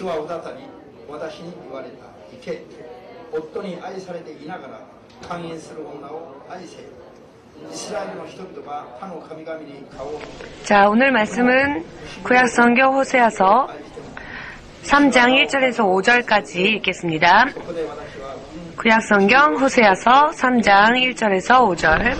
主は再び私に言われた。行け。夫に愛されていながら勧誘する女を愛せ。 자, 오늘 말씀은 구약성경 호세아서 3장 1절에서 5절까지 읽겠습니다. 구약성경 호세아서 3장 1절에서 5절.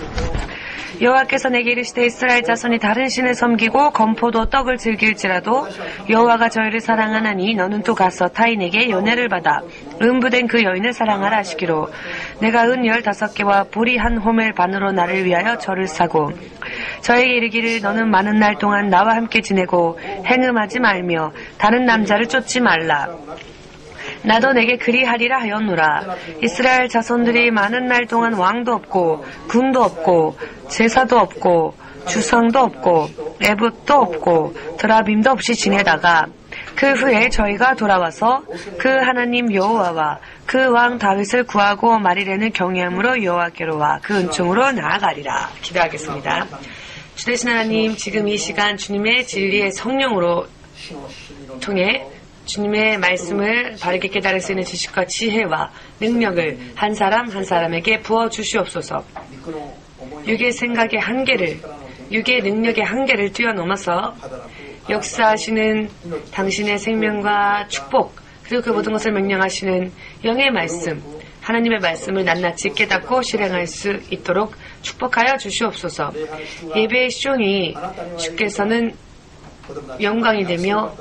여호와께서 내게 이르시되 이스라엘 자손이 다른 신을 섬기고 건포도 떡을 즐길지라도 여호와가 저희를 사랑하나니 너는 또 가서 타인에게 연애를 받아 음부된 그 여인을 사랑하라 하시기로 내가 은 15개와 보리 한 호멜 반으로 나를 위하여 저를 사고 저에게 이르기를 너는 많은 날 동안 나와 함께 지내고 행음하지 말며 다른 남자를 쫓지 말라. 나도 내게 그리하리라 하였노라. 이스라엘 자손들이 많은 날 동안 왕도 없고 군도 없고 제사도 없고 주상도 없고 에봇도 없고 드라빔도 없이 지내다가 그 후에 저희가 돌아와서 그 하나님 여호와와 그 왕 다윗을 구하고 말이라는 경외함으로 여호와께로 와 그 은총으로 나아가리라. 기도하겠습니다. 주 되신 하나님, 지금 이 시간 주님의 진리의 성령으로 통해 주님의 말씀을 바르게 깨달을 수 있는 지식과 지혜와 능력을 한 사람 한 사람에게 부어주시옵소서. 육의 생각의 한계를, 육의 능력의 한계를 뛰어넘어서 역사하시는 당신의 생명과 축복, 그리고 그 모든 것을 명령하시는 영의 말씀, 하나님의 말씀을 낱낱이 깨닫고 실행할 수 있도록 축복하여 주시옵소서. 예배의 시종이 주께서는 영광이 되며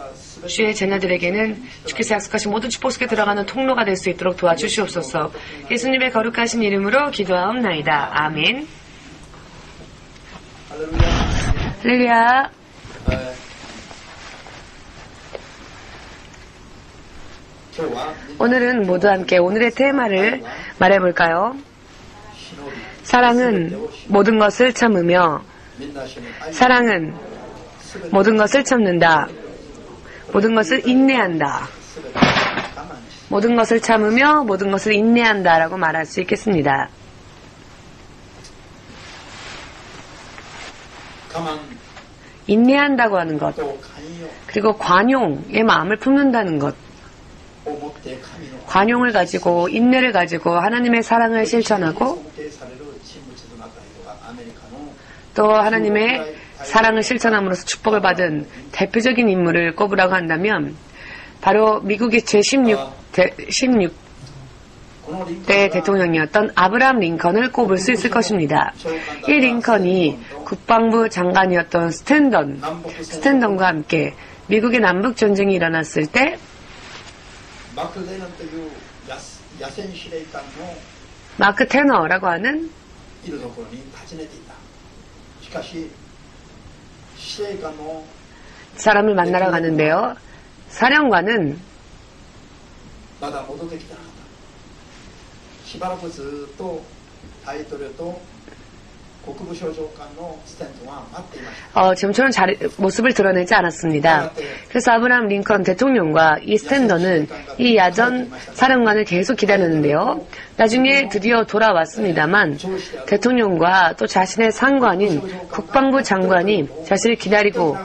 주의 자녀들에게는 주께서 약속하신 모든 축복 속에 들어가는 통로가 될 수 있도록 도와주시옵소서. 예수님의 거룩하신 이름으로 기도하옵나이다. 아멘. 할렐루야. 오늘은 모두 함께 오늘의 테마를 말해볼까요? 사랑은 모든 것을 참으며 사랑은 모든 것을 참는다. 모든 것을 인내한다. 모든 것을 참으며 모든 것을 인내한다 라고 말할 수 있겠습니다. 인내한다고 하는 것, 그리고 관용의 마음을 품는다는 것, 관용을 가지고 인내를 가지고 하나님의 사랑을 실천하고 또 하나님의 사랑을 실천함으로써 축복을 받은 대표적인 인물을 꼽으라고 한다면 바로 미국의 제16대 대통령이었던 아브라함 링컨을 꼽을 수 있을 것입니다. 이 링컨이 국방부 장관이었던 스탠던과 함께 미국의 남북전쟁이 일어났을 때 마크 테너라고 하는 사람을 만나러 가는데요. 사령관은 지금처럼 모습을 드러내지 않았습니다. 그래서 아브라함 링컨 대통령과 이 스탠더는 이 야전 사령관을 계속 기다렸는데요. 나중에 드디어 돌아왔습니다만 대통령과 또 자신의 상관인 국방부 장관이 자신을 기다리고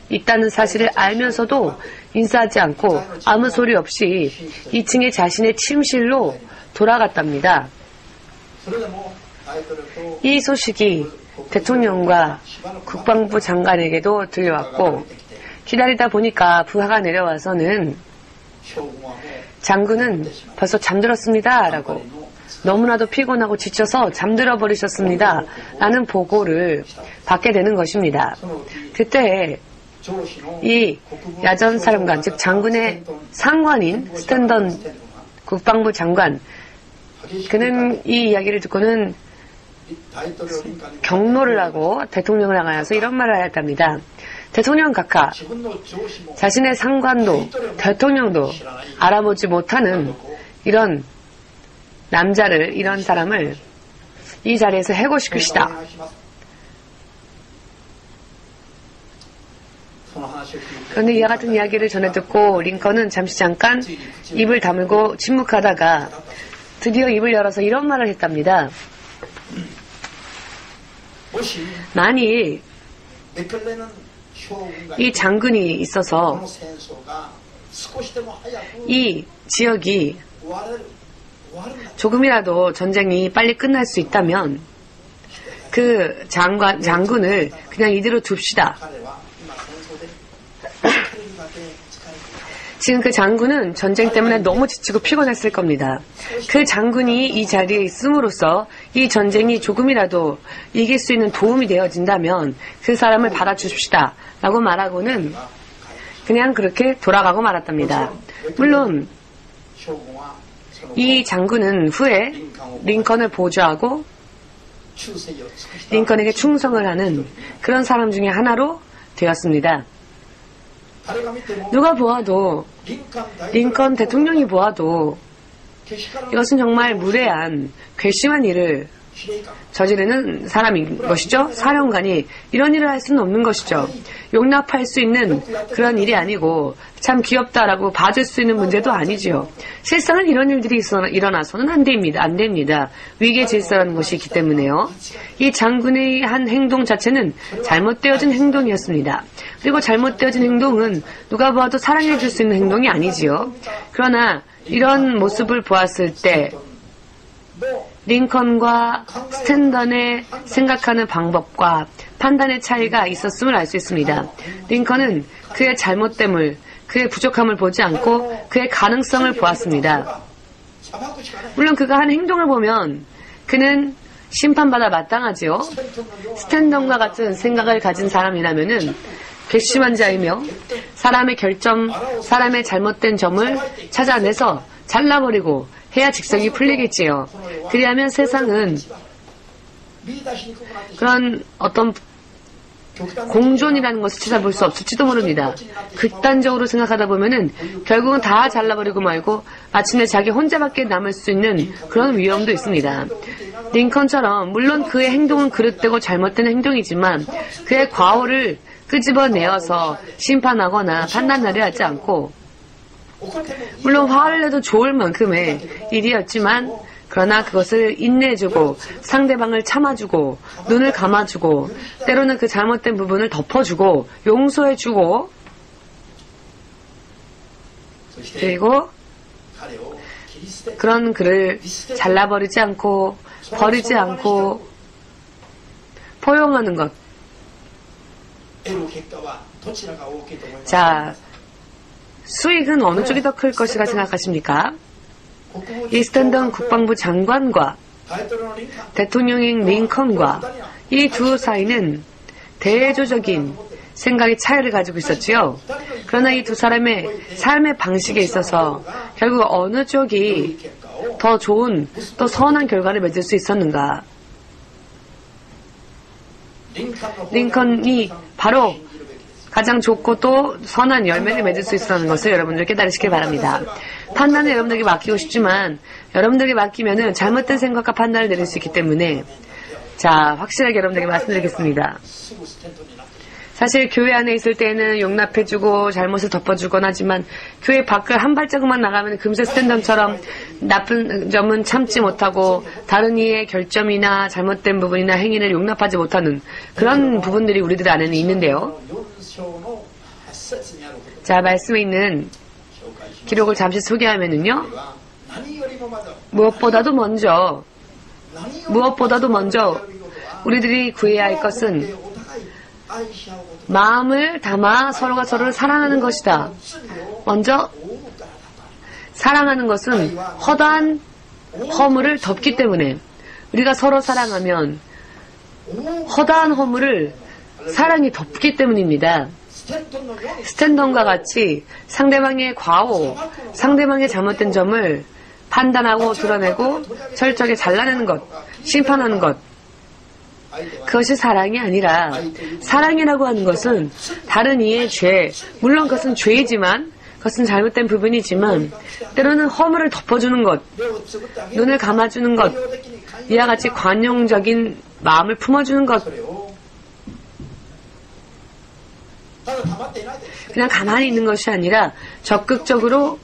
있다는 사실을 알면서도 인사하지 않고 아무 소리 없이 2층에 자신의 침실로 돌아갔답니다. 이 소식이 대통령과 국방부 장관에게도 들려왔고 기다리다 보니까 부하가 내려와서는 장군은 벌써 잠들었습니다 라고 너무나도 피곤하고 지쳐서 잠들어 버리셨습니다 라는 보고를 받게 되는 것입니다. 그때 이 야전 사령관 즉 장군의 상관인 스탠던 국방부 장관 그는 이 이야기를 듣고는 경로를 하고 대통령을 향하여서 이런 말을 하였답니다. 대통령 각하, 자신의 상관도 대통령도 알아보지 못하는 이런 남자를, 이런 사람을 이 자리에서 해고시키시다. 그런데 이와 같은 이야기를 전해 듣고 링컨은 잠깐 입을 다물고 침묵하다가 드디어 입을 열어서 이런 말을 했답니다. 만일 이 장군이 있어서 이 지역이 조금이라도 전쟁이 빨리 끝날 수 있다면 그 장군을 그냥 이대로 둡시다. 지금 그 장군은 전쟁 때문에 너무 지치고 피곤했을 겁니다. 그 장군이 이 자리에 있음으로써 이 전쟁이 조금이라도 이길 수 있는 도움이 되어진다면 그 사람을 받아주십시다 라고 말하고는 그냥 그렇게 돌아가고 말았답니다. 물론 이 장군은 후에 링컨을 보조하고 링컨에게 충성을 하는 그런 사람 중에 하나로 되었습니다. 누가 보아도 링컨 대통령이 보아도 이것은 정말 무례한 괘씸한 일을 저지르는 사람인 것이죠. 사령관이 이런 일을 할 수는 없는 것이죠. 용납할 수 있는 그런 일이 아니고 참 귀엽다라고 봐줄 수 있는 문제도 아니지요. 실상은 이런 일들이 일어나서는 안 됩니다. 위계 질서라는 것이 있기 때문에요. 이 장군의 한 행동 자체는 잘못되어진 행동이었습니다. 그리고 잘못되어진 행동은 누가 보아도 사랑해 줄 수 있는 행동이 아니지요. 그러나 이런 모습을 보았을 때 링컨과 스탠던의 생각하는 방법과 판단의 차이가 있었음을 알 수 있습니다. 링컨은 그의 잘못됨을, 그의 부족함을 보지 않고 그의 가능성을 보았습니다. 물론 그가 한 행동을 보면 그는 심판받아 마땅하지요. 스탠던과 같은 생각을 가진 사람이라면은 괘씸한 자이며 사람의 결점, 사람의 잘못된 점을 찾아내서 잘라버리고 해야 직성이 풀리겠지요. 그리하면 세상은 그런 어떤 공존이라는 것을 찾아볼 수 없을지도 모릅니다. 극단적으로 생각하다 보면은 결국은 다 잘라버리고 말고 마침내 자기 혼자밖에 남을 수 있는 그런 위험도 있습니다. 링컨처럼 물론 그의 행동은 그릇되고 잘못된 행동이지만 그의 과오를 끄집어내어서 심판하거나 판단하려 하지 않고 물론 화를 내도 좋을 만큼의 일이었지만 그러나 그것을 인내해주고 상대방을 참아주고 눈을 감아주고 때로는 그 잘못된 부분을 덮어주고 용서해주고 그리고 그런 그를 잘라버리지 않고 버리지 않고 포용하는 것. 자, 수익은 어느 쪽이 더 클 것이라 생각하십니까? 이 스탠던 국방부 장관과 대통령인 링컨과 이 두 사이는 대조적인 생각의 차이를 가지고 있었지요. 그러나 이 두 사람의 삶의 방식에 있어서 결국 어느 쪽이 더 좋은 또 선한 결과를 맺을 수 있었는가? 링컨이 바로 가장 좋고 또 선한 열매를 맺을 수 있었는 것을 여러분들 깨달으시길 바랍니다. 판단을 여러분들에게 맡기고 싶지만 여러분들에게 맡기면은 잘못된 생각과 판단을 내릴 수 있기 때문에 자, 확실하게 여러분들에게 말씀드리겠습니다. 사실 교회 안에 있을 때는 용납해주고 잘못을 덮어주곤 하지만 교회 밖을 한 발자국만 나가면 금세 스탠덤처럼 나쁜 점은 참지 못하고 다른 이의 결점이나 잘못된 부분이나 행위를 용납하지 못하는 그런 부분들이 우리들 안에는 있는데요. 자, 말씀에 있는 기록을 잠시 소개하면은요. 무엇보다도 먼저 우리들이 구해야 할 것은 마음을 담아 서로가 서로를 사랑하는 것이다. 먼저 사랑하는 것은 허다한 허물을 덮기 때문에 우리가 서로 사랑하면 허다한 허물을 사랑이 덮기 때문입니다. 스탠던과 같이 상대방의 과오, 상대방의 잘못된 점을 판단하고 드러내고 철저하게 잘라내는 것, 심판하는 것, 그것이 사랑이 아니라 사랑이라고 하는 것은 다른 이의 죄, 물론 그것은 죄이지만 그것은 잘못된 부분이지만 때로는 허물을 덮어주는 것, 눈을 감아주는 것, 이와 같이 관용적인 마음을 품어주는 것, 그냥 가만히 있는 것이 아니라 적극적으로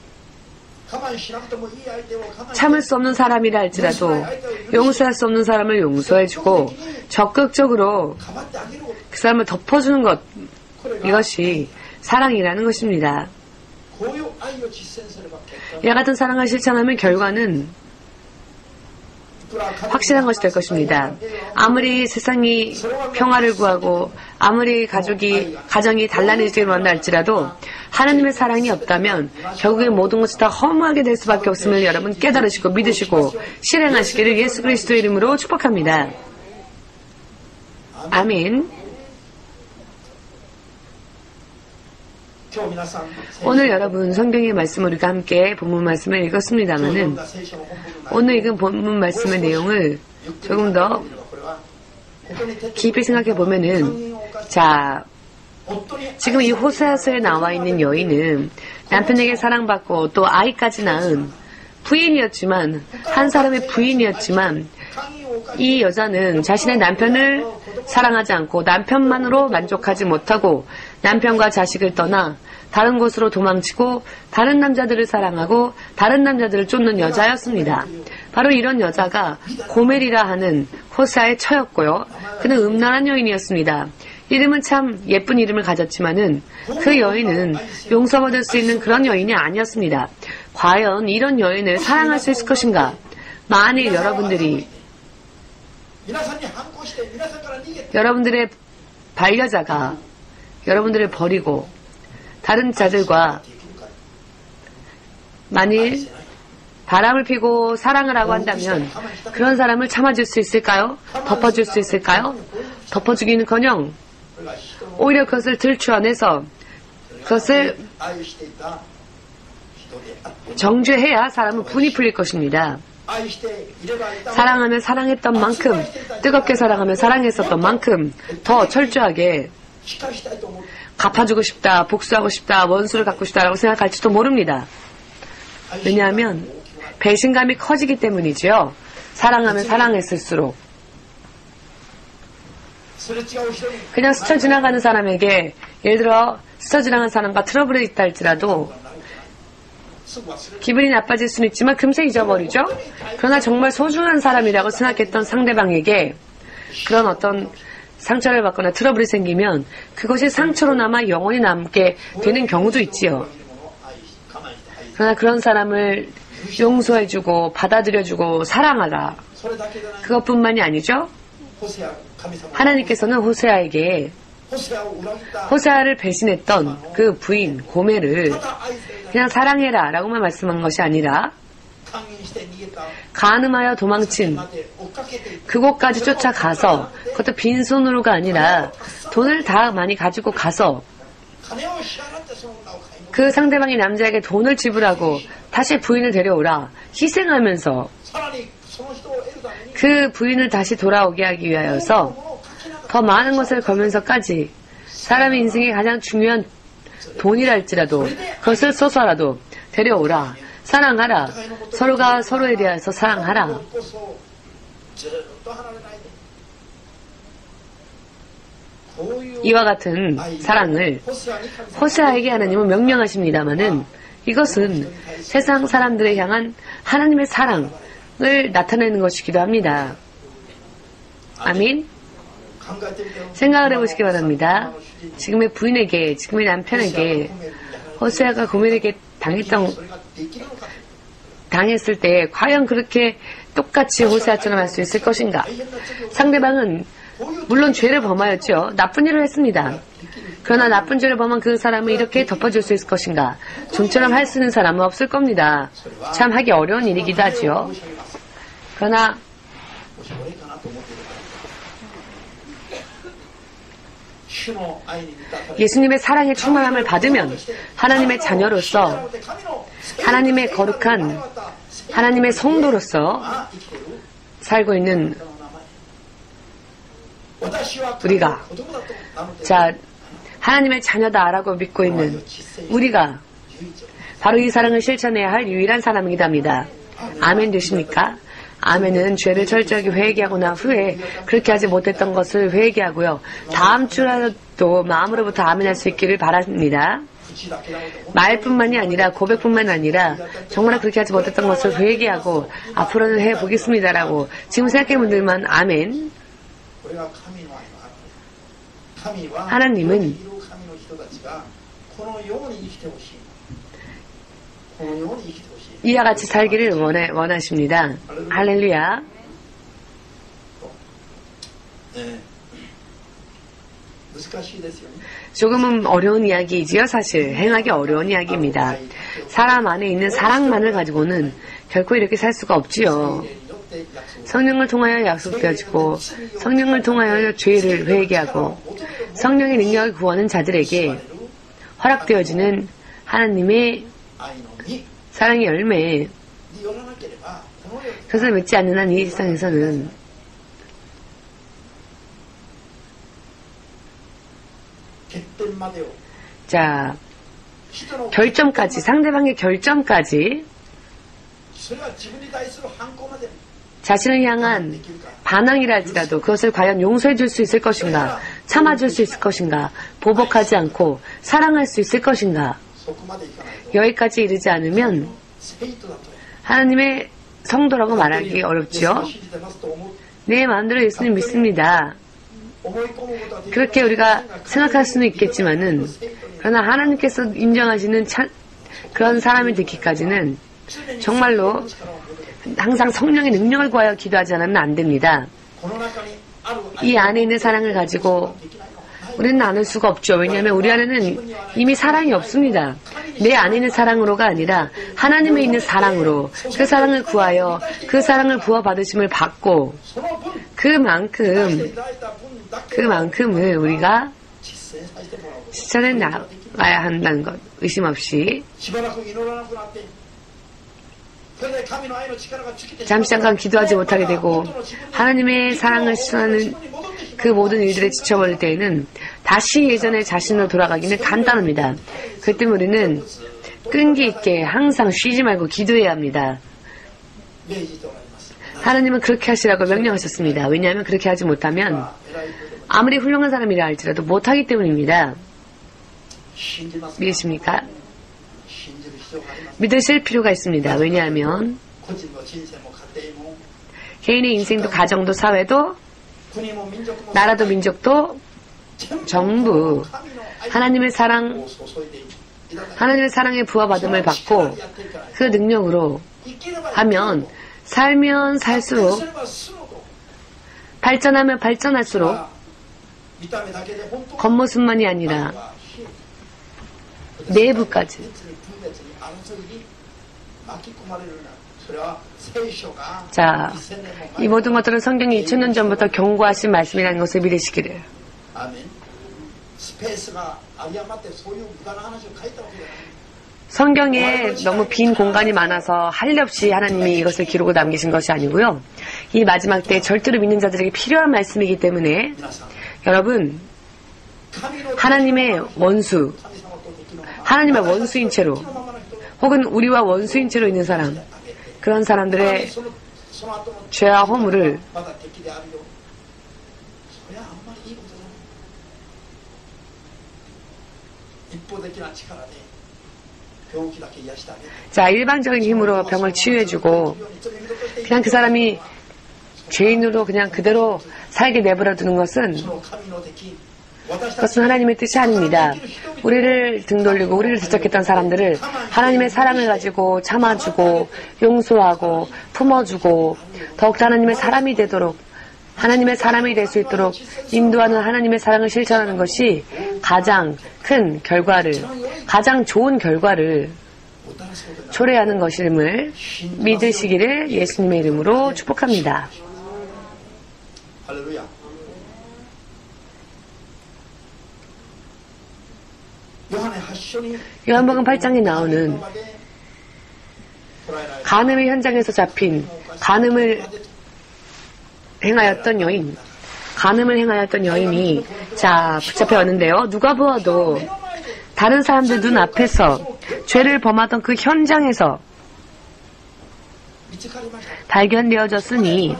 참을 수 없는 사람이라 할지라도 용서할 수 없는 사람을 용서해주고 적극적으로 그 사람을 덮어주는 것, 이것이 사랑이라는 것입니다. 이와 같은 사랑을 실천하면 결과는 확실한 것이 될 것입니다. 아무리 세상이 평화를 구하고 아무리 가정이 단란해지기를 원한다 할지라도 하나님의 사랑이 없다면 결국에 모든 것이 다 허무하게 될 수밖에 없음을 여러분 깨달으시고 믿으시고 실행하시기를 예수 그리스도의 이름으로 축복합니다. 아멘. 오늘 여러분 성경의 말씀을 우리가 함께 본문 말씀을 읽었습니다마는 오늘 읽은 본문 말씀의 내용을 조금 더 깊이 생각해 보면은 자 지금 이 호세아서에 나와 있는 여인은 남편에게 사랑받고 또 아이까지 낳은 부인이었지만 한 사람의 부인이었지만 이 여자는 자신의 남편을 사랑하지 않고 남편만으로 만족하지 못하고 남편과 자식을 떠나 다른 곳으로 도망치고 다른 남자들을 사랑하고 다른 남자들을 쫓는 여자였습니다. 바로 이런 여자가 고멜이라 하는 호세아의 처였고요. 그는 음란한 여인이었습니다. 이름은 참 예쁜 이름을 가졌지만은 그 여인은 용서받을 수 있는 그런 여인이 아니었습니다. 과연 이런 여인을 사랑할 수 있을 것인가? 만일 여러분들의 반려자가 여러분들을 버리고 다른 자들과 만일 바람을 피고 사랑을 하고 한다면 그런 사람을 참아줄 수 있을까요? 덮어줄 수 있을까요? 덮어주기는커녕 오히려 그것을 들추어내서 그것을 정죄해야 사람은 분이 풀릴 것입니다. 사랑하면 사랑했던 만큼, 뜨겁게 사랑하면 사랑했었던 만큼 더 철저하게 갚아주고 싶다, 복수하고 싶다, 원수를 갖고 싶다라고 생각할지도 모릅니다. 왜냐하면 배신감이 커지기 때문이죠. 사랑하면 사랑했을수록. 그냥 스쳐 지나가는 사람에게, 예를 들어 스쳐 지나가는 사람과 트러블이 있다 할지라도 기분이 나빠질 수는 있지만 금세 잊어버리죠. 그러나 정말 소중한 사람이라고 생각했던 상대방에게 그런 어떤 상처를 받거나 트러블이 생기면 그것이 상처로 남아 영원히 남게 되는 경우도 있지요. 그러나 그런 사람을 용서해주고 받아들여주고 사랑하라. 그것뿐만이 아니죠. 하나님께서는 호세아에게 호세아를 배신했던 그 부인 고멜을 그냥 사랑해라 라고만 말씀한 것이 아니라 간음하여 도망친 그곳까지 쫓아가서 그것도 빈손으로가 아니라 돈을 다 많이 가지고 가서 그 상대방의 남자에게 돈을 지불하고 다시 부인을 데려오라 희생하면서 그 부인을 다시 돌아오게 하기 위하여서 더 많은 것을 걸면서까지 사람의 인생에 가장 중요한 돈이랄지라도 그것을 써서라도 데려오라. 사랑하라. 서로가 서로에 대해서 사랑하라. 이와 같은 사랑을 호세아에게 하나님은 명령하십니다마는 이것은 세상 사람들을 향한 하나님의 사랑을 나타내는 것이기도 합니다. 아멘. 생각을 해보시기 바랍니다. 지금의 부인에게, 지금의 남편에게 호세아가 고멜에게 당했을 때 과연 그렇게 똑같이 호세아처럼 할 수 있을 것인가? 상대방은 물론 죄를 범하였죠. 나쁜 일을 했습니다. 그러나 나쁜 죄를 범한 그 사람을 이렇게 덮어줄 수 있을 것인가? 좀처럼 할 수 있는 사람은 없을 겁니다. 참 하기 어려운 일이기도 하죠. 그러나 예수님의 사랑의 충만함을 받으면 하나님의 자녀로서 하나님의 거룩한 하나님의 성도로서 살고 있는 우리가 하나님의 자녀다라고 믿고 있는 우리가 바로 이 사랑을 실천해야 할 유일한 사람이기도 합니다. 아멘 되십니까? 아멘은 죄를 철저하게 회개하고 난 후에 그렇게 하지 못했던 것을 회개하고요. 다음 주라도 마음으로부터 아멘할 수 있기를 바랍니다. 말뿐만이 아니라 고백뿐만 아니라 정말 그렇게 하지 못했던 것을 회개하고 앞으로는 해보겠습니다라고 지금 생각해 분들만 아멘. 하나님은 このように生きてほしい。 이와 같이 살기를 원하십니다. 할렐루야. 難しいですよね。 조금은 어려운 이야기이지요. 사실 행하기 어려운 이야기입니다. 사람 안에 있는 사랑만을 가지고는 결코 이렇게 살 수가 없지요. 성령을 통하여 약속되어지고 성령을 통하여 죄를 회개하고 성령의 능력을 구하는 자들에게 허락되어지는 하나님의 愛の実 사랑의 열매. によらなければこの世に 그것을 맺지 않는 한 이 세상에서는 欠点までを 자 人の 결점까지 상대방의 결점까지 それは自分に対する反抗まで 자신을 향한 できるか 반항이라 할지라도 그것을 과연 용서해 줄 수 있을 것인가, 참아줄 수 있을 것인가, 보복하지 않고 사랑할 수 있을 것인가, そこまでいかないと 여기까지 이르지 않으면 生徒だと 하나님의 성도라고 말하기 어렵죠. 信じてますと思う 내 마음대로 예수님 믿습니다. 思い込むことはできる 그렇게 우리가 생각할 수는 있겠지만은, 그러나 하나님께서 인정하시는 그런 사람이 되기까지는 정말로 항상 성령의 능력을 구하여 기도하지 않으면 안 됩니다. この中にある 이 안에 있는 사랑을 가지고 우리는 나눌 수가 없죠. 왜냐하면 우리 안에는 이미 사랑이 없습니다. 내 안에 있는 사랑으로가 아니라 하나님에 있는 사랑으로 그 사랑을 구하여 그 사랑을 부어받으심을 받고 その分 그만큼 いただいた分だけ 그만큼을 우리가 実践させてもらうこと 실천해 나가야 한다는 것 의심 없이 しばらく祈らなくなってそれで神の愛の力が尽きて 잠시 잠깐 기도하지 못하게 되고 하나님의 사랑을 실천하는 그 모든 일들에 지쳐버릴 때에는 다시 예전의 자신으로 돌아가기는 간단합니다. 그 때문에 우리는 끈기 있게 항상 쉬지 말고 기도해야 합니다. 命じておられます 하나님은 그렇게 하시라고 명령하셨습니다. 왜냐하면 그렇게 하지 못하면 偉い人でも 아무리 훌륭한 사람이라 할지라도 못하기 때문입니다. 信じますか 믿으십니까? 信じる必要があります 믿으실 필요가 있습니다. 왜냐하면 個人の人生も家庭も 개인의 인생도 가정도 사회도 国も民族も 나라도 민족도 全部 전부 神の愛 하나님의 사랑, を注いでいただいて 하나님의 사랑의 부어받음을 받고 그 능력으로 生きれば 하면 살면 살수록 すればするほど 발전하면 발전할수록 見た目だけで本当に 겉모습만이 아니라 내부까지 別に分別に争いに巻き込まれるなそれは聖書が 자, 2000年も 이 前 모든 것들은 성경이 2000년 전부터 경고하신 말씀이라는 것을 믿으시기를. アーメンスペースが有り余ってそういう無駄な話を書いたわけじゃない 성경에 너무 빈 공간이 많아서 할 일 없이 하나님이 이것을 기록을 남기신 것이 아니고요. 이 마지막 때 절대로 믿는 자들에게 필요한 말씀이기 때문에 皆さん 여러분 神の 하나님의 원수, 神様と敵のまま 하나님의 원수인 채로 敵のままの人 혹은 우리와 원수인 채로 있는 사람, 그런 사람들의 その後の 죄와 허물을 まだ敵であるよそれはあんまりいいことじゃない一方的な力で病気だけ癒してあげる 자, 일방적인 힘으로 병을 치유해주고 그냥 그 사람이 죄인으로 그냥 그대로 살게 내버려두는 것은 その神の敵私たち 그것은 하나님의 뜻이 아닙니다. 우리를 등돌리고 우리를 대적했던 사람들을 하나님의 사랑을 가지고 참아주고 용서하고 품어주고 더욱더 하나님의 사람이 되도록 하나님의 사람이 될 수 있도록 인도하는 하나님의 사랑을 실천하는 것이 가장 큰 결과를, 가장 좋은 결과를 もたらすことだ 초래하는 것임을 믿으시기를 예수님의 이름으로 축복합니다. ハレルヤヨハネ8章に 요한복음 8장에 나오는 간음의 현장에서 잡힌 간음을 행하였던 여인, 간음을 행하였던 여인이 자 붙잡혀 왔는데요. 누가 보아도 다른 사람들 눈 앞에서 죄를 범하던 그 현장에서 見つかりました 발견되어졌으니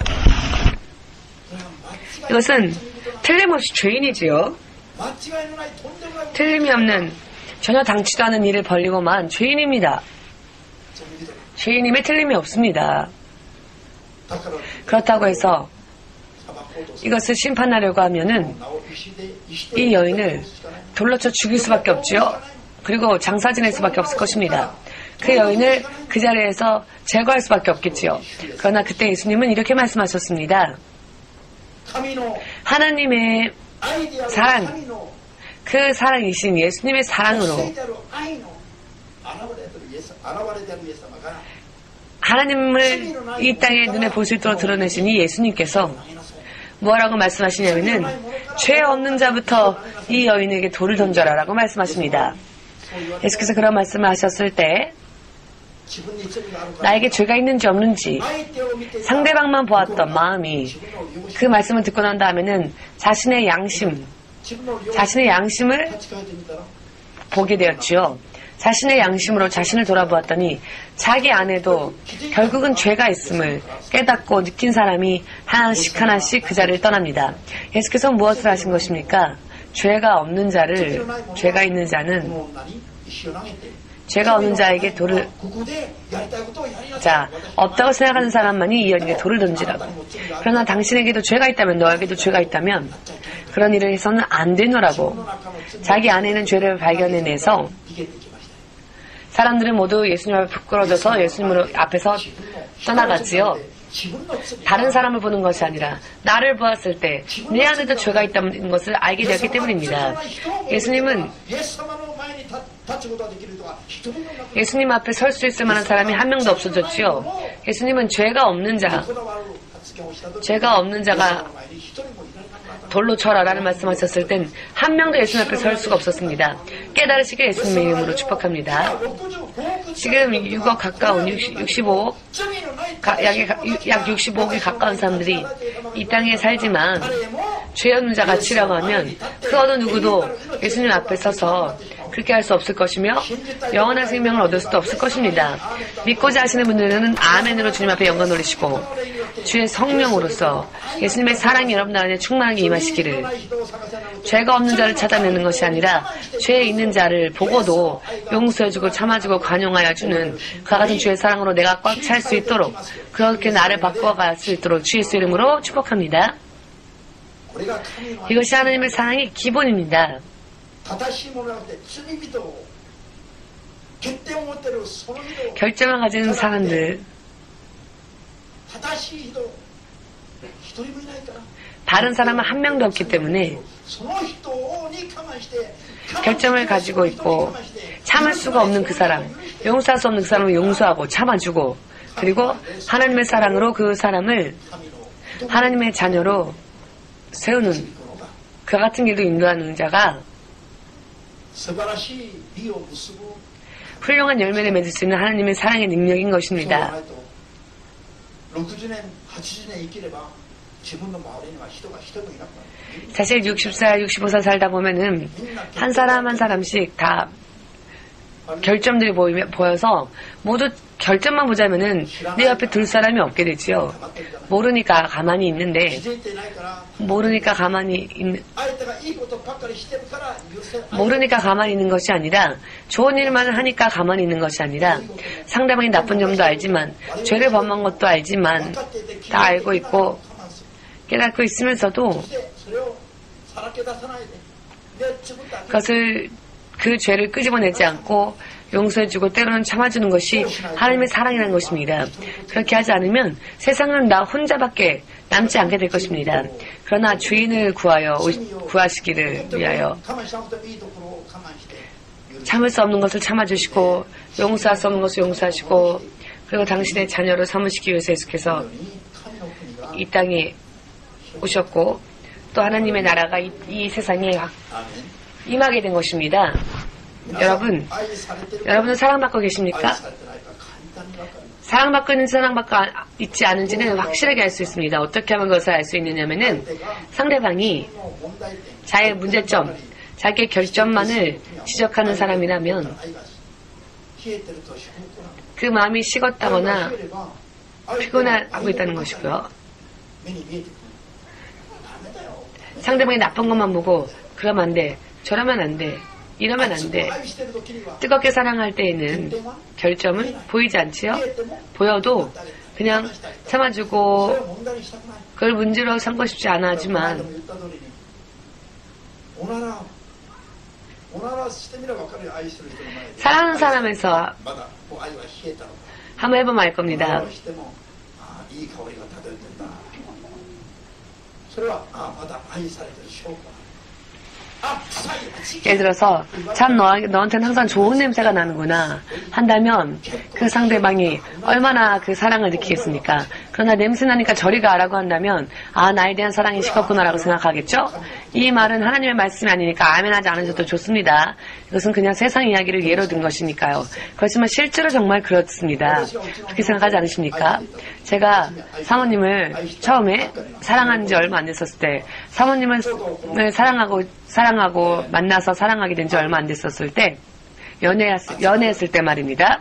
이것은 틀림없이 죄인이지요. 間違いのないとんでもない 틀림이 없는 전혀 당치도 않은 일을 벌리고만 죄인입니다. 罪人だ 죄인임에 틀림이 없습니다. だから 그렇다고 해서 裁こうとする 이것을 심판하려고 하면은 なお石で 이 여인을 돌로 쳐 죽일 수밖에 없지요. 그리고 장사 지낼 수밖에 없을 것입니다. 그 여인을 그 자리에서 제거할 수밖에 없겠지요. 그러나 그때 예수님은 이렇게 말씀하셨습니다. 하나님의 사랑, 그 사랑이신 예수님의 사랑으로 하나님을 이 땅에 눈에 볼 수 있도록 드러내신 이 예수님께서 뭐라고 말씀하시냐면은 죄 없는 자부터 이 여인에게 돌을 던져라 라고 말씀하십니다. 예수께서 그런 말씀을 하셨을 때 나에게 죄가 있는지 없는지 상대방만 보았던 마음이 그 말씀을 듣고 난 다음에는 자신의 양심을 보게 되었지요. 자신의 양심으로 자신을 돌아보았더니 자기 안에도 결국은 죄가 있음을 깨닫고 느낀 사람이 하나씩 그 자리를 떠납니다. 예수께서 무엇을 하신 것입니까? 죄가 없는 자를, 죄가 있는 자는 죄가 없는 자에게 돌을, 없다고 생각하는 사람만이 이 여인에게 돌을 던지라고. 그러나 당신에게도 죄가 있다면, 너에게도 죄가 있다면 그런 일을 해서는 안 되노라고. 자기 안에 있는 죄를 발견해내서 사람들은 모두 예수님 앞에 부끄러워져서 예수님 앞에서 떠나갔지요. 다른 사람을 보는 것이 아니라 나를 보았을 때 내 안에도 죄가 있다는 것을 알게 되었기 때문입니다. 예수님 앞에 설 수 있을 만한 사람이 한 명도 없어졌지요. 예수님은 죄가 없는 자가 돌로 쳐라라는 말씀하셨을 땐 한 명도 예수님 앞에 설 수가 없었습니다. 깨달으시길 예수님의 이름으로 축복합니다. 지금 6억 가까운 65억 약 65억에 가까운 사람들이 이 땅에 살지만 죄 없는 자가 치라고 하면 그 어느 누구도 예수님 앞에 서서 그렇게 할 수 없을 것이며 영원한 생명을 얻을 수도 없을 것입니다. 믿고자 하시는 분들은 아멘으로 주님 앞에 영광 돌리시고 주의 성령으로서 예수님의 사랑이 여러분 안에 충만하게 임하시기를, 죄가 없는 자를 찾아내는 것이 아니라 죄 있는 자를 보고도 용서해주고 참아주고 관용하여 주는 그와 같은 주의 사랑으로 내가 꽉 찰 수 있도록, 그렇게 나를 바꿔갈 수 있도록 주의 예수 이름으로 축복합니다. 이것이 하나님의 사랑의 기본입니다. 결점을 가진 사람들, 다른 사람은 한 명도 없기 때문에 결점을 가지고 있고 참을 수가 없는 그 사람, 용서할 수 없는 그 사람을 용서하고 참아주고, 그리고 하나님의 사랑으로 그 사람을 하나님의 자녀로 세우는 그 같은 길도 인도하는 자가 훌륭한 열매를 맺을 수 있는 하나님의 사랑의 능력인 것입니다. 사실 60살, 65살 살다 보면은 한 사람 한 사람씩 다 결점들이 보여서 모두 결점만 보자면은 내 옆에 둘 사람이 없게 되지요. 모르니까 가만히 있는데, 모르니까 가만히 있는 것이 아니라, 좋은 일만 하니까 가만히 있는 것이 아니라, 상대방이 나쁜 점도 알지만, 죄를 범한 것도 알지만, 다 알고 있고 깨닫고 있으면서도 그것을, 그 죄를 끄집어내지 않고 용서해주고 때로는 참아주는 것이 하나님의 사랑이라는 것입니다. 그렇게 하지 않으면 세상은 나 혼자밖에 남지 않게 될 것입니다. 그러나 주인을 구하시기를 위하여 참을 수 없는 것을 참아주시고 용서할 수 없는 것을 용서하시고, 그리고 당신의 자녀로 삼으시기 위해서 예수께서 이 땅에 오셨고 또 하나님의 나라가 이 세상에 임하게 된 것입니다. 여러분은 사랑받고 계십니까? 사랑받고 있는지 사랑받고 있지 않은지는 확실하게 알 수 있습니다. 어떻게 하면 그것을 알 수 있느냐면은 상대방이 자의 문제점, 자기의 결점만을 지적하는 사람이라면 그 마음이 식었다거나 피곤하고 있다는 것이고요. 상대방이 나쁜 것만 보고 그러면 안 돼, 저러면 안 돼, 이러면 안 돼. 뜨겁게 사랑할 때에는 결점은 보이지 않지요? 보여도 그냥 참아주고 그걸 문제로 삼고 싶지 않아 하지만 사랑하는 사람에서 한번 해보면 알 겁니다. 예를 들어서 참 너한테는 항상 좋은 냄새가 나는구나 한다면 그 상대방이 얼마나 그 사랑을 느끼겠습니까? 그러나 냄새 나니까 저리 가라고 한다면 나에 대한 사랑이 식었구나라고 생각하겠죠? 이 말은 하나님의 말씀이 아니니까 아멘하지 않으셔도 좋습니다. 이것은 그냥 세상 이야기를 예로 든 것이니까요. 그렇지만 실제로 정말 그렇습니다. 그렇게 생각하지 않으십니까? 제가 사모님을 처음에 사랑한 지 얼마 안 됐었을 때 사모님을 사랑하고 만나서 사랑하게 된 지 얼마 안 됐었을 때 연애했을 때 말입니다.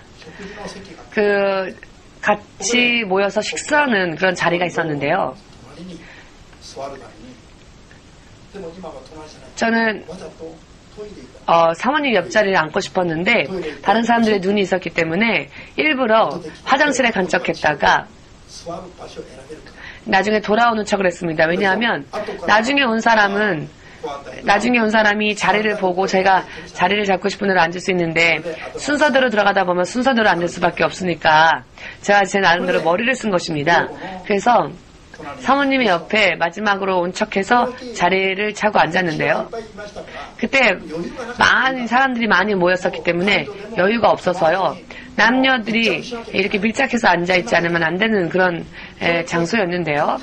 같이 모여서 식사하는 그런 자리가 있었는데요. 저는 사모님 옆자리를 앉고 싶었는데 다른 사람들의 눈이 있었기 때문에 일부러 화장실에 간척했다가 나중에 돌아오는 척을 했습니다. 왜냐하면 나중에 온 사람이 자리를 보고 제가 자리를 잡고 싶은 대로 앉을 수 있는데 순서대로 들어가다 보면 순서대로 앉을 수밖에 없으니까 제가 제 나름대로 머리를 쓴 것입니다. 그래서 사모님의 옆에 마지막으로 온 척해서 자리를 차고 앉았는데요. 그때 사람들이 많이 모였었기 때문에 여유가 없어서요. 남녀들이 이렇게 밀착해서 앉아있지 않으면 안 되는 그런 장소였는데요.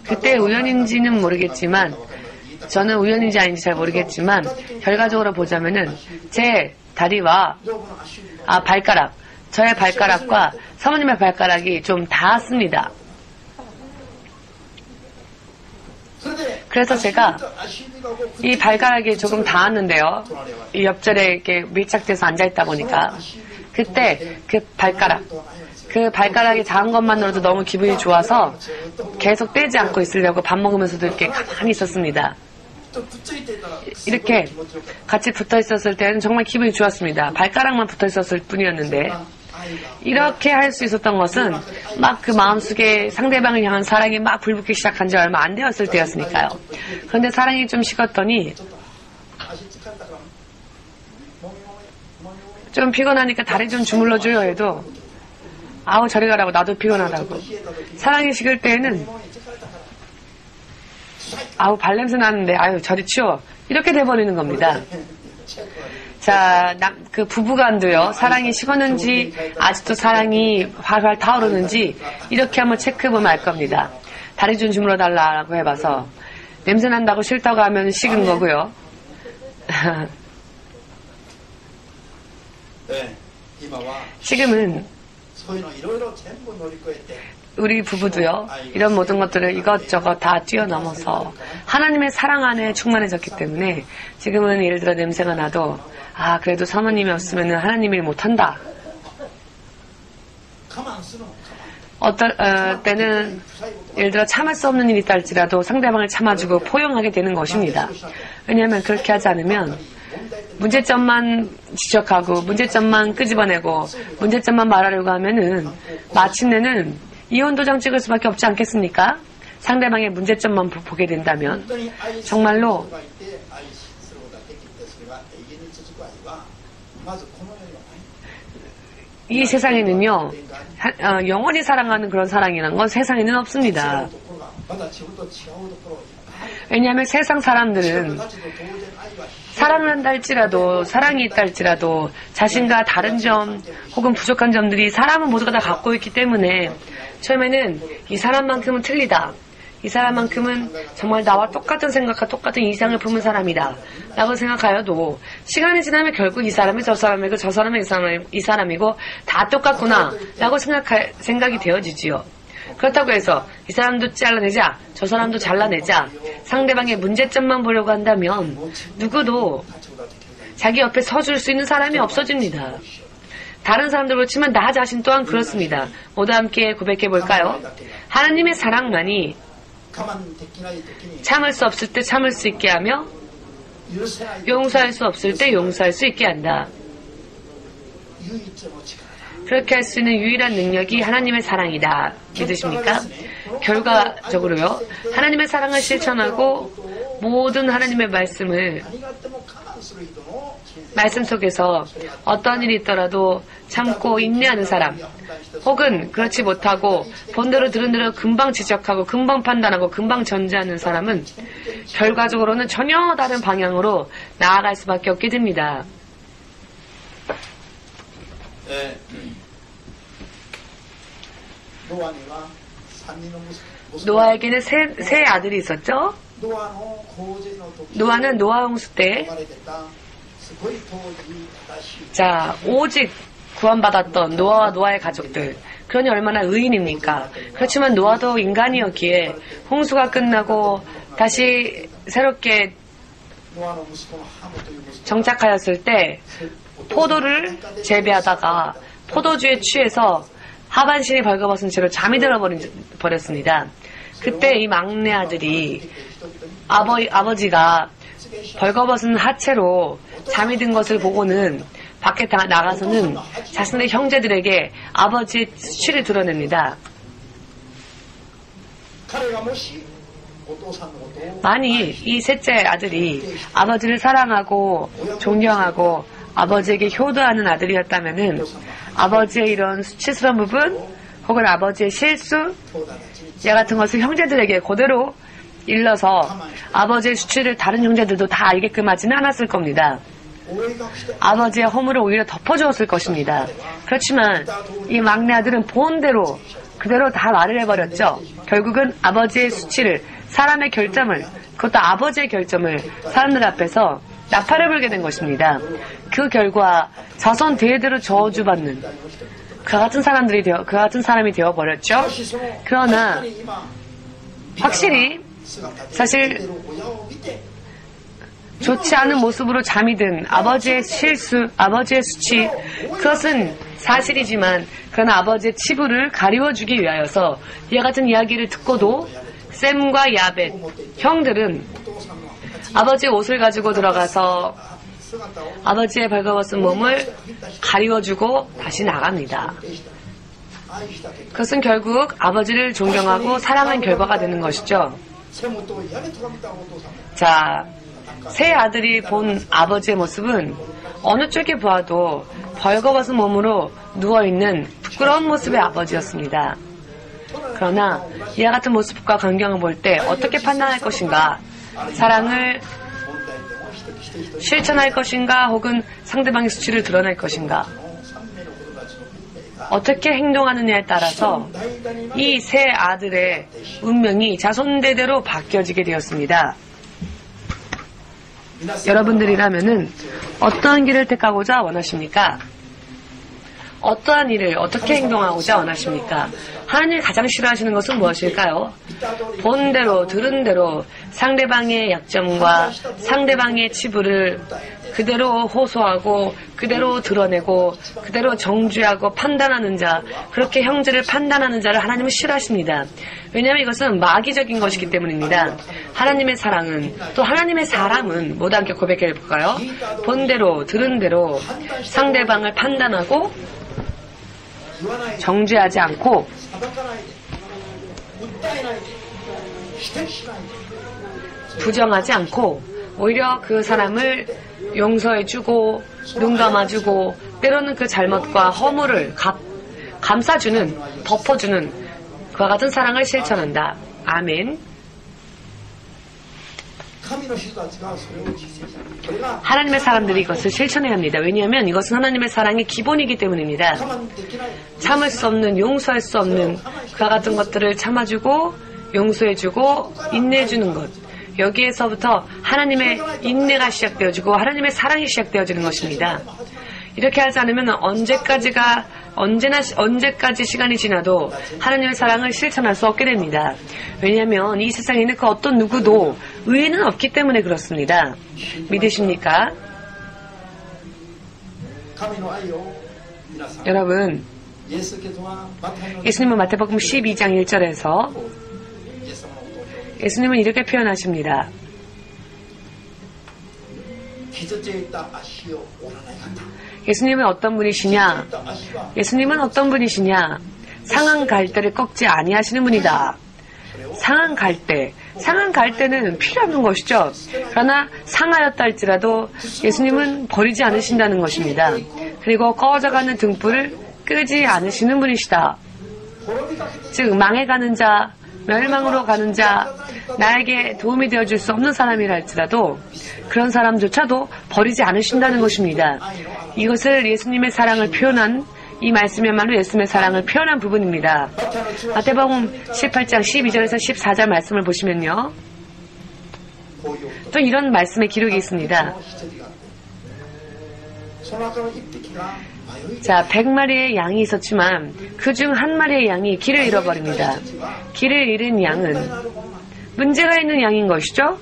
그때 우연인지는 모르겠지만 저는 우연인지 아닌지 잘 모르겠지만 결과적으로 보자면은 제 다리와 저의 발가락과 사모님의 발가락이 좀 닿았습니다. 그래서 제가 이 발가락이 조금 닿았는데요. 이 옆자리에 이렇게 밀착돼서 앉아있다 보니까 그때 그 발가락이 닿은 것만으로도 너무 기분이 좋아서 계속 떼지 않고 있으려고 밥 먹으면서도 이렇게 가만히 있었습니다. 이렇게 같이 붙어 있었을 때는 정말 기분이 좋았습니다. 발가락만 붙어 있었을 뿐이었는데 이렇게 할 수 있었던 것은 막 그 마음속에 상대방을 향한 사랑이 막 불붙기 시작한 지 얼마 안 되었을 때였으니까요. 그런데 사랑이 좀 식었더니 좀 피곤하니까 다리 좀 주물러줘요 해도 저리 가라고 나도 피곤하다고. 사랑이 식을 때에는 발냄새 나는데 저리 치워 이렇게 돼버리는 겁니다. 자, 그 부부간도요, 사랑이 식었는지, 아직도 사랑이 활활 타오르는지, 이렇게 한번 체크해보면 알 겁니다. 다리 좀 주물러 달라고 해봐서, 냄새 난다고 싫다고 하면 식은 거고요. 지금은, 우리 부부도요, 이런 모든 것들을 이것저것 다 뛰어넘어서, 하나님의 사랑 안에 충만해졌기 때문에, 지금은 예를 들어 냄새가 나도, 그래도 사모님이 없으면 하나님 일 못한다. 때는 예를 들어 참을 수 없는 일이 있다 할지라도 상대방을 참아주고 포용하게 되는 것입니다. 왜냐하면 그렇게 하지 않으면 문제점만 지적하고 문제점만 끄집어내고 문제점만 말하려고 하면은 마침내는 이혼도장 찍을 수밖에 없지 않겠습니까? 상대방의 문제점만 보게 된다면 정말로 이 세상에는요, 영원히 사랑하는 그런 사랑이라는 건 세상에는 없습니다. 왜냐하면 세상 사람들은 사랑을 한다 할지라도, 사랑이 있다 할지라도 자신과 다른 점 혹은 부족한 점들이 사람은 모두가 다 갖고 있기 때문에 처음에는 이 사람만큼은 틀리다. 이 사람만큼은 정말 나와 똑같은 생각과 똑같은 이상을 품은 사람이다 라고 생각하여도 시간이 지나면 결국 이 사람이 저 사람이고 저 사람이 이 사람이고 다 똑같구나 라고 생각이 되어지지요. 그렇다고 해서 이 사람도 잘라내자 저 사람도 잘라내자 상대방의 문제점만 보려고 한다면 누구도 자기 옆에 서줄 수 있는 사람이 없어집니다. 다른 사람들 그렇지만 나 자신 또한 그렇습니다. 모두 함께 고백해 볼까요? 하나님의 사랑만이 참을 수 없을 때 참을 수 있게 하며 용서할 수 없을 때 용서할 수 있게 한다. 그렇게 할 수 있는 유일한 능력이 하나님의 사랑이다. 믿으십니까? 결과적으로요. 하나님의 사랑을 실천하고 모든 하나님의 말씀을 말씀 속에서 어떤 일이 있더라도 참고 인내하는 사람, 혹은 그렇지 못하고 본대로 들은 대로 금방 지적하고 금방 판단하고 금방 전제하는 사람은 결과적으로는 전혀 다른 방향으로 나아갈 수밖에 없게 됩니다. 노아에게는 세 아들이 있었죠. 노아는 노아 홍수 때 오직 구원받았던 노아와 노아의 가족들, 그러니 얼마나 의인입니까? 그렇지만 노아도 인간이었기에 홍수가 끝나고 다시 새롭게 정착하였을 때 포도를 재배하다가 포도주에 취해서 하반신이 벌거벗은 채로 잠이 들어버렸습니다. 그때 이 막내 아들이 아버지가 벌거벗은 하체로 잠이 든 것을 보고는 밖에 나가서는 자신의 형제들에게 아버지의 수치를 드러냅니다. 만일 이 셋째 아들이 아버지를 사랑하고 존경하고 아버지에게 효도하는 아들이었다면은 아버지의 이런 수치스러운 부분 혹은 아버지의 실수 이 같은 것을 형제들에게 그대로 일러서 아버지의 수치를 다른 형제들도 다 알게끔 하지는 않았을 겁니다. 아버지의 허물을 오히려 덮어주었을 것입니다. 그렇지만 이 막내 아들은 본대로 그대로 다 말을 해버렸죠. 결국은 아버지의 수치를, 사람의 결점을, 그것도 아버지의 결점을 사람들 앞에서 나팔을 불게 된 것입니다. 그 결과 자손 대대로 저주받는 그 같은 사람이 되어버렸죠. 그러나 확실히 사실 좋지 않은 모습으로 잠이 든 아버지의 실수, 아버지의 수치, 그것은 사실이지만 그러나 아버지의 치부를 가리워주기 위하여서 이와 같은 이야기를 듣고도 셈과 야벳 형들은 아버지의 옷을 가지고 들어가서 아버지의 벌거벗은 몸을 가리워주고 다시 나갑니다. 그것은 결국 아버지를 존경하고 사랑한 결과가 되는 것이죠. 자, 세 아들이 본 아버지의 모습은 어느 쪽에 보아도 벌거벗은 몸으로 누워있는 부끄러운 모습의 아버지였습니다. 그러나 이와 같은 모습과 광경을 볼 때 어떻게 판단할 것인가, 사랑을 실천할 것인가, 혹은 상대방의 수치를 드러낼 것인가, 어떻게 행동하느냐에 따라서 이 세 아들의 운명이 자손대대로 바뀌어지게 되었습니다. 여러분들이라면은 어떠한 길을 택하고자 원하십니까? 어떠한 일을 어떻게 행동하고자 원하십니까? 하나님이 가장 싫어하시는 것은 무엇일까요? 본대로 들은 대로 상대방의 약점과 상대방의 치부를 그대로 호소하고 그대로 드러내고 그대로 정죄하고 판단하는 자, 그렇게 형제를 판단하는 자를 하나님은 싫어하십니다. 왜냐하면 이것은 마귀적인 것이기 때문입니다. 하나님의 사랑은, 또 하나님의 사람은 뭐다 함께 고백해 볼까요? 본대로 들은 대로 상대방을 판단하고 정죄하지 않고 부정하지 않고 오히려 그 사람을 용서해주고 눈 감아주고 때로는 그 잘못과 허물을 감싸주는, 덮어주는 그와 같은 사랑을 실천한다. 아멘. 하나님의 사람들이 이것을 실천해야 합니다. 왜냐하면 이것은 하나님의 사랑의 기본이기 때문입니다. 참을 수 없는, 용서할 수 없는 그와 같은 것들을 참아주고 용서해주고 인내해주는 것, 여기에서부터 하나님의 인내가 시작되어지고 하나님의 사랑이 시작되어지는 것입니다. 이렇게 하지 않으면 언제까지 시간이 지나도 하나님의 사랑을 실천할 수 없게 됩니다. 왜냐하면 이 세상에는 그 어떤 누구도 의인은 없기 때문에 그렇습니다. 믿으십니까? 여러분, 예수님은 마태복음 12장 1절에서 예수님은 이렇게 표현하십니다. 예수님은 어떤 분이시냐? 예수님은 어떤 분이시냐? 상한 갈대를 꺾지 아니하시는 분이다. 상한 갈대, 상한 갈대는 필요 없는 것이죠. 그러나 상하였다 할지라도 예수님은 버리지 않으신다는 것입니다. 그리고 꺼져가는 등불을 끄지 않으시는 분이시다. 즉 망해가는 자, 멸망으로 가는 자, 나에게 도움이 되어줄 수 없는 사람이라 할지라도 그런 사람조차도 버리지 않으신다는 것입니다. 이것을 예수님의 사랑을 표현한 이 말씀이야말로 예수님의 사랑을 표현한 부분입니다. 마태복음 18장 12절에서 14절 말씀을 보시면요. 또 이런 말씀의 기록이 있습니다. 자, 100마리의 양이 있었지만 그중 한 마리의 양이 길을 잃어버립니다. 길을 잃은 양은 문제가 있는 양인 것이죠?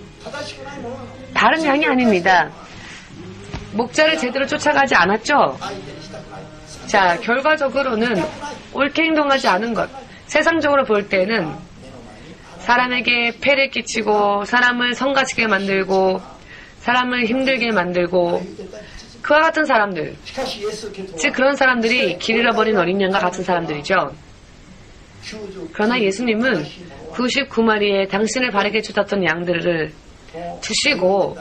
다른 양이 아닙니다. 목자를 제대로 쫓아가지 않았죠? 자, 결과적으로는 옳게 행동하지 않은 것. 세상적으로 볼 때는 사람에게 폐를 끼치고 사람을 성가시게 만들고 사람을 힘들게 만들고 그와 같은 사람들, 즉 그런 사람들이 길 잃어버린 어린 양과 같은 사람들이죠. 그러나 예수님은 99마리의 당신을 바르게 쫓았던 양들을 두시고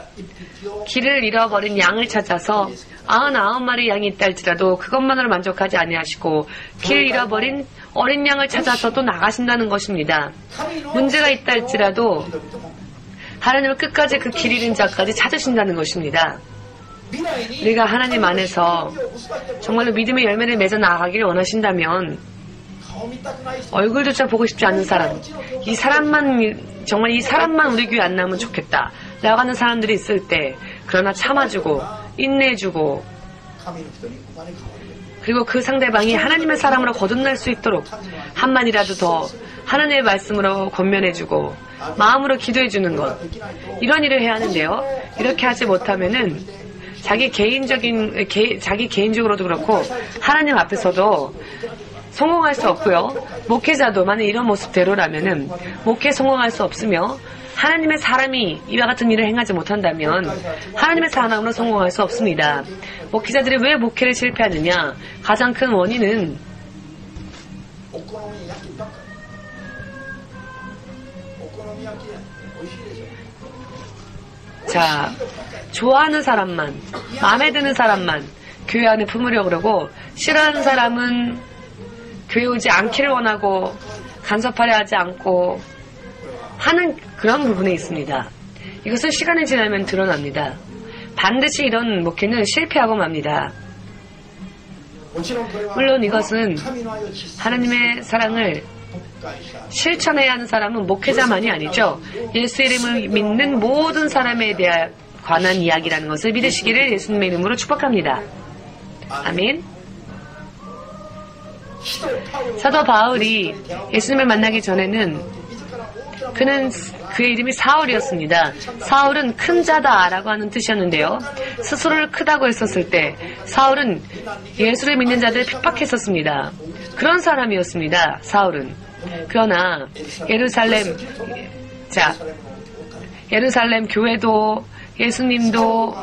길을 잃어버린 양을 찾아서 99마리 양이 있다 할지라도 그것만으로 만족하지 아니하시고 길 잃어버린 어린 양을 찾아서 또 나가신다는 것입니다. 문제가 있다 할지라도 하나님은 끝까지 그 길 잃은 자까지 찾으신다는 것입니다. 우리가 하나님 안에서 정말로 믿음의 열매를 맺어 나가기를 원하신다면 얼굴조차 보고 싶지 않은 사람, 이 사람만 우리 교회 안 나오면 좋겠다 나가는 사람들이 있을 때 그러나 참아주고 인내해주고 그리고 그 상대방이 하나님의 사람으로 거듭날 수 있도록 한마디라도 더 하나님의 말씀으로 권면해주고 마음으로 기도해주는 것, 이런 일을 해야 하는데요. 이렇게 하지 못하면은 자기 개인적으로도 그렇고 하나님 앞에서도 성공할 수 없고요. 목회자도 만약 이런 모습대로라면은 목회 성공할 수 없으며 하나님의 사람이 이와 같은 일을 행하지 못한다면 하나님의 사람으로 성공할 수 없습니다. 목회자들이 왜 목회를 실패하느냐? 가장 큰 원인은 자, 좋아하는 사람만, 마음에 드는 사람만 교회 안에 품으려고 그러고 싫어하는 사람은 교회 오지 않기를 원하고 간섭하려 하지 않고 하는 그런 부분에 있습니다. 이것은 시간이 지나면 드러납니다. 반드시 이런 목회는 실패하고 맙니다. 물론 이것은 하나님의 사랑을 실천해야 하는 사람은 목회자만이 아니죠. 예수 이름을 믿는 모든 사람에 대한 관한 이야기라는 것을 믿으시기를 예수님의 이름으로 축복합니다. 아멘. 사도 바울이 예수님을 만나기 전에는 그의 이름이 사울이었습니다. 사울은 큰 자다라고 하는 뜻이었는데요. 스스로를 크다고 했었을 때 사울은 예수를 믿는 자들을 핍박했었습니다. 그런 사람이었습니다. 사울은. 그러나 예루살렘 교회도 예수님도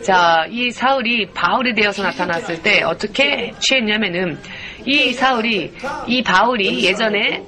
자, 이 사울이 바울이 되어서 나타났을 때 어떻게 취했냐면은 이 바울이 예전에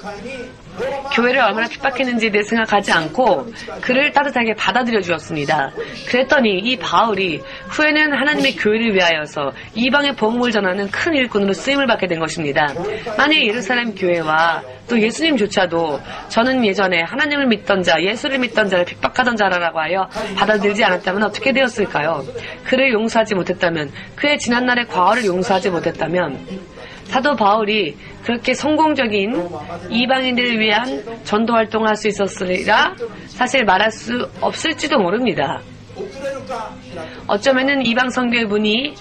교회를 얼마나 핍박했는지에 대해 생각하지 않고 그를 따뜻하게 받아들여 주었습니다. 그랬더니 이 바울이 후에는 하나님의 교회를 위하여서 이방의 복음을 전하는 큰 일꾼으로 쓰임을 받게 된 것입니다. 만약 예루살렘 교회와 또 예수님조차도 저는 예전에 하나님을 믿던 자, 예수를 믿던 자를 핍박하던 자라고 하여 받아들이지 않았다면 어떻게 되었을까요? 그를 용서하지 못했다면, 그의 지난날의 과거를 용서하지 못했다면 사도 바울이 그렇게 성공적인 이방인들을 위한 전도 활동을 할 수 있었으리라 사실 말할 수 없을지도 모릅니다. 어쩌면은 이방 선교의 문이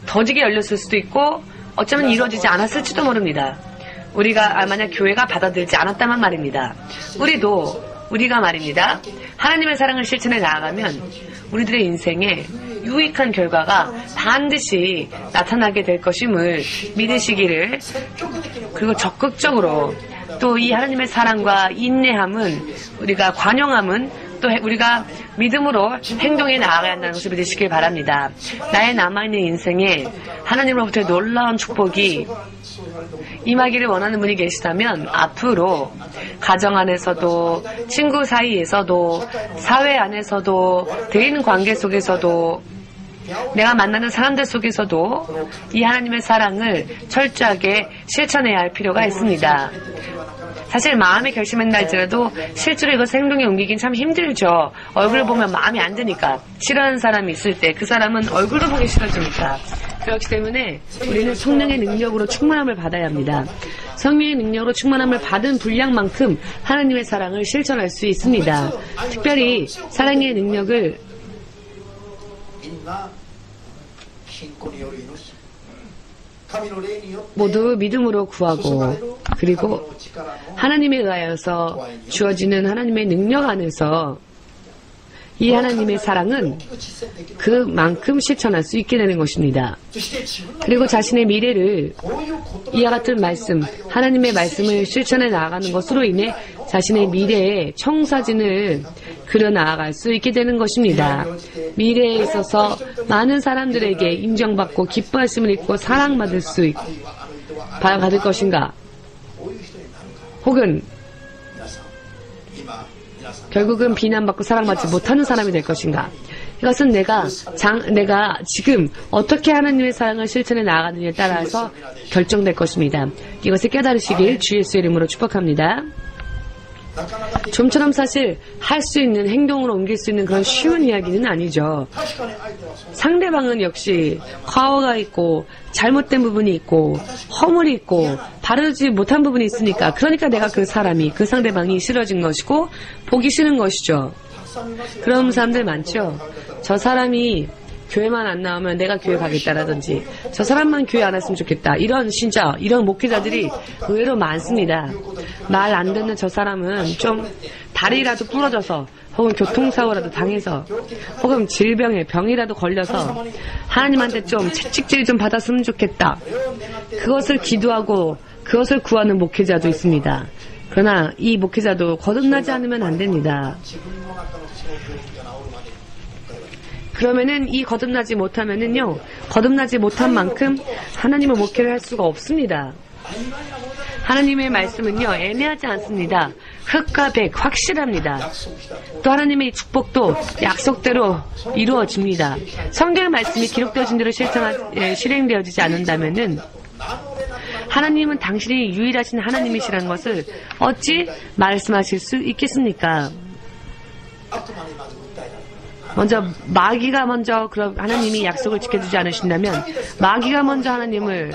더디게 열렸을 수도 있고 어쩌면 이루어지지 않았을지도 모릅니다. 우리가 만약 교회가 받아들이지 않았다면 말입니다. 우리가 말입니다. 하나님의 사랑을 실천해 나아가면 우리들의 인생에 유익한 결과가 반드시 나타나게 될 것임을 믿으시기를, 그리고 적극적으로 또 이 하나님의 사랑과 인내함은, 우리가 관용함은 또 우리가 믿음으로 행동해 나아가야 한다는 것을 믿으시길 바랍니다. 나의 남아있는 인생에 하나님으로부터의 놀라운 축복이 임하기를 원하는 분이 계시다면 앞으로 가정 안에서도 친구 사이에서도 사회 안에서도 대인 관계 속에서도 내가 만나는 사람들 속에서도 이 하나님의 사랑을 철저하게 실천해야 할 필요가 있습니다. 사실 마음에 결심했날지라도 실제로 이것을 행동에 옮기긴 참 힘들죠. 얼굴을 보면 마음이 안 드니까. 싫어하는 사람이 있을 때 그 사람은 얼굴도 보기 싫어지니까. 그렇기 때문에 우리는 성령의 능력으로 충만함을 받아야 합니다. 성령의 능력으로 충만함을 받은 분량만큼 하나님의 사랑을 실천할 수 있습니다. 특별히 사랑의 능력을 모두 믿음으로 구하고 그리고 하나님에 의하여서 주어지는 하나님의 능력 안에서 이 하나님의 사랑은 그만큼 실천할 수 있게 되는 것입니다. 그리고 자신의 미래를 이와 같은 말씀, 하나님의 말씀을 실천해 나아가는 것으로 인해 자신의 미래의 청사진을 그려 나아갈 수 있게 되는 것입니다. 미래에 있어서 많은 사람들에게 인정받고 기뻐하심을 입고 사랑받을 수 받을 것인가? 혹은 결국은 비난받고 사랑받지 못하는 사람이 될 것인가? 이것은 내가 지금 어떻게 하나님의 사랑을 실천해 나아가느냐에 따라서 결정될 것입니다. 이것을 깨달으시길 주 예수의 이름으로 축복합니다. 좀처럼 사실 할 수 있는 행동으로 옮길 수 있는 그런 쉬운 이야기는 아니죠. 상대방은 역시 과오가 있고 잘못된 부분이 있고 허물이 있고 바르지 못한 부분이 있으니까 그러니까 내가 그 상대방이 싫어진 것이고 보기 싫은 것이죠. 그런 사람들 많죠. 저 사람이 교회만 안 나오면 내가 교회 가겠다라든지 저 사람만 교회 안 왔으면 좋겠다. 이런 신자, 이런 목회자들이 의외로 많습니다. 말 안 듣는 저 사람은 좀 다리라도 부러져서 혹은 교통사고라도 당해서 혹은 병이라도 걸려서 하나님한테 좀 채찍질 좀 받았으면 좋겠다. 그것을 기도하고 그것을 구하는 목회자도 있습니다. 그러나 이 목회자도 거듭나지 않으면 안 됩니다. 그러면은 이 거듭나지 못한 만큼 하나님의 목회를 할 수가 없습니다. 하나님의 말씀은요, 애매하지 않습니다. 흑과 백, 확실합니다. 또 하나님의 축복도 약속대로 이루어집니다. 성경의 말씀이 기록되어진 대로 실행되어지지 않는다면은 하나님은 당신이 유일하신 하나님이시라는 것을 어찌 말씀하실 수 있겠습니까? 마귀가 먼저 그럼 하나님이 약속을 지켜주지 않으신다면 마귀가 먼저 하나님을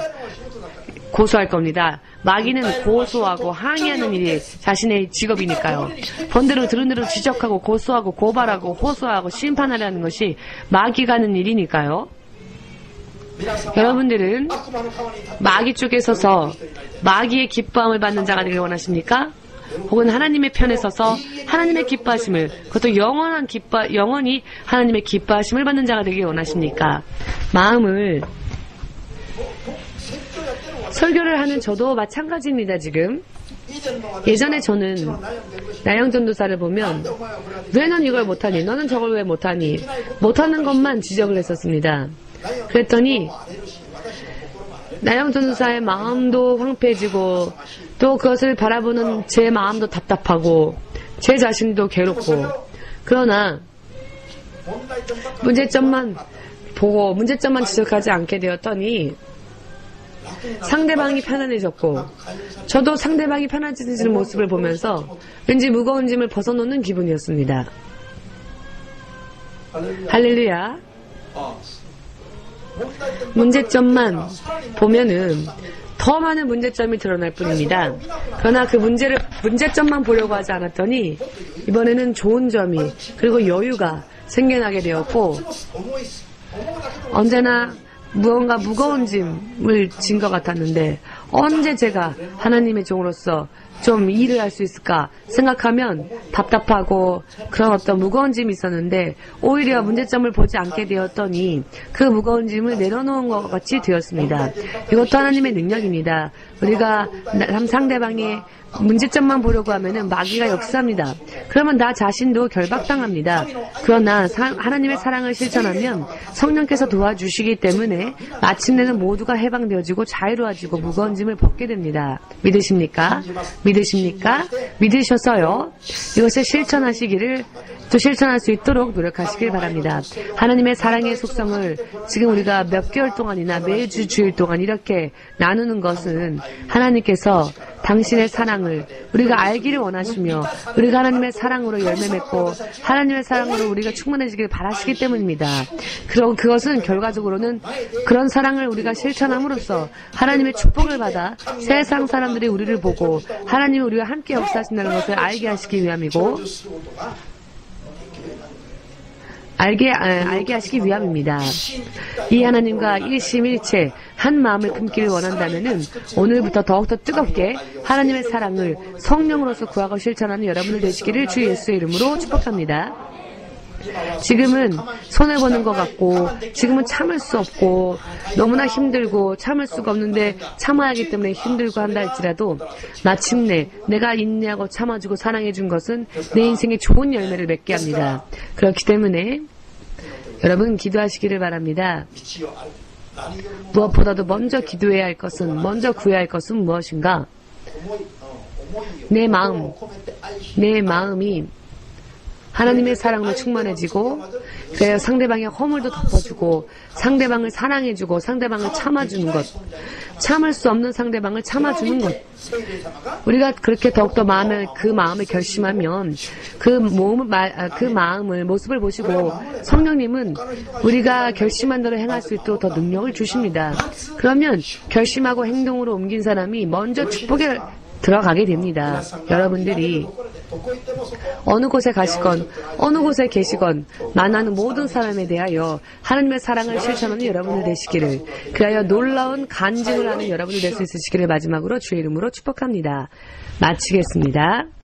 고소할 겁니다. 마귀는 고소하고 항의하는 일이 자신의 직업이니까요. 본대로 들은 대로 지적하고 고소하고 고발하고 호소하고 심판하려는 것이 마귀가 하는 일이니까요. 여러분들은 마귀 쪽에 서서 마귀의 기뻐함을 받는 자가 되길 원하십니까? 혹은 하나님의 편에 서서 하나님의 기뻐하심을, 그것도 영원히 하나님의 기뻐하심을 받는 자가 되길 원하십니까? 마음을, 설교를 하는 저도 마찬가지입니다, 지금. 예전에 저는 나영 전도사를 보면 왜 넌 이걸 못하니? 너는 저걸 왜 못하니? 못하는 것만 지적을 했었습니다. 그랬더니 나영 전도사의 마음도 황폐해지고 또 그것을 바라보는 제 마음도 답답하고 제 자신도 괴롭고, 그러나 문제점만 보고 문제점만 지적하지 않게 되었더니 상대방이 편안해졌고 저도 상대방이 편안해지는 모습을 보면서 왠지 무거운 짐을 벗어놓는 기분이었습니다. 할렐루야. 문제점만 보면은 더 많은 문제점이 드러날 뿐입니다. 그러나 그 문제점만 보려고 하지 않았더니 이번에는 좋은 점이 그리고 여유가 생겨나게 되었고, 언제나 무언가 무거운 짐을 진 것 같았는데 언제 제가 하나님의 종으로서 좀 일을 할 수 있을까 생각하면 답답하고 그런 어떤 무거운 짐이 있었는데 오히려 문제점을 보지 않게 되었더니 그 무거운 짐을 내려놓은 것 같이 되었습니다. 이것도 하나님의 능력입니다. 우리가 상대방의 문제점만 보려고 하면은 마귀가 역사합니다. 그러면 나 자신도 결박당합니다. 그러나 하나님의 사랑을 실천하면 성령께서 도와주시기 때문에 마침내는 모두가 해방되어지고 자유로워지고 무거운 짐을 벗게 됩니다. 믿으십니까? 믿으십니까? 믿으셔서요. 이것을 실천하시기를 또 실천할 수 있도록 노력하시길 바랍니다. 하나님의 사랑의 속성을 지금 우리가 몇 개월 동안이나 매주 주일 동안 이렇게 나누는 것은 하나님께서 당신의 사랑을 우리가 알기를 원하시며 우리가 하나님의 사랑으로 열매 맺고 하나님의 사랑으로 우리가 충만해지길 바라시기 때문입니다. 그리고 그것은 결과적으로는 그런 사랑을 우리가 실천함으로써 하나님의 축복을 받아 세상 사람들이 우리를 보고 하나님이 우리와 함께 역사하신다는 것을 알게 하시기 위함이고 알게 하시기 위함입니다. 이 하나님과 일심일체 한 마음을 품기를 원한다면은 오늘부터 더욱더 뜨겁게 하나님의 사랑을 성령으로서 구하고 실천하는 여러분들 되시기를 주 예수의 이름으로 축복합니다. 지금은 손해보는 것 같고 지금은 참을 수 없고 너무나 힘들고 참을 수가 없는데 참아야 하기 때문에 힘들고 한다 할지라도 마침내 내가 인내하고 참아주고 사랑해준 것은 내 인생에 좋은 열매를 맺게 합니다. 그렇기 때문에 여러분 기도하시기를 바랍니다. 무엇보다도 먼저 기도해야 할 것은 먼저 구해야 할 것은 무엇인가? 내 마음이 하나님의 사랑으로 충만해지고 그래야 상대방의 허물도 덮어주고 상대방을 사랑해주고 상대방을 참아주는 것 참을 수 없는 상대방을 참아주는 것 우리가 그렇게 더욱더 그 마음을 결심하면 그 마음을 모습을 보시고 성령님은 우리가 결심한 대로 행할 수 있도록 더 능력을 주십니다. 그러면 결심하고 행동으로 옮긴 사람이 먼저 축복에 들어가게 됩니다. 여러분들이 어느 곳에 가시건 어느 곳에 계시건 만나는 모든 사람에 대하여 하나님의 사랑을 실천하는 여러분들 되시기를 그하여 놀라운 간증을 하는 여러분들 될 수 있으시기를 마지막으로 주의 이름으로 축복합니다. 마치겠습니다.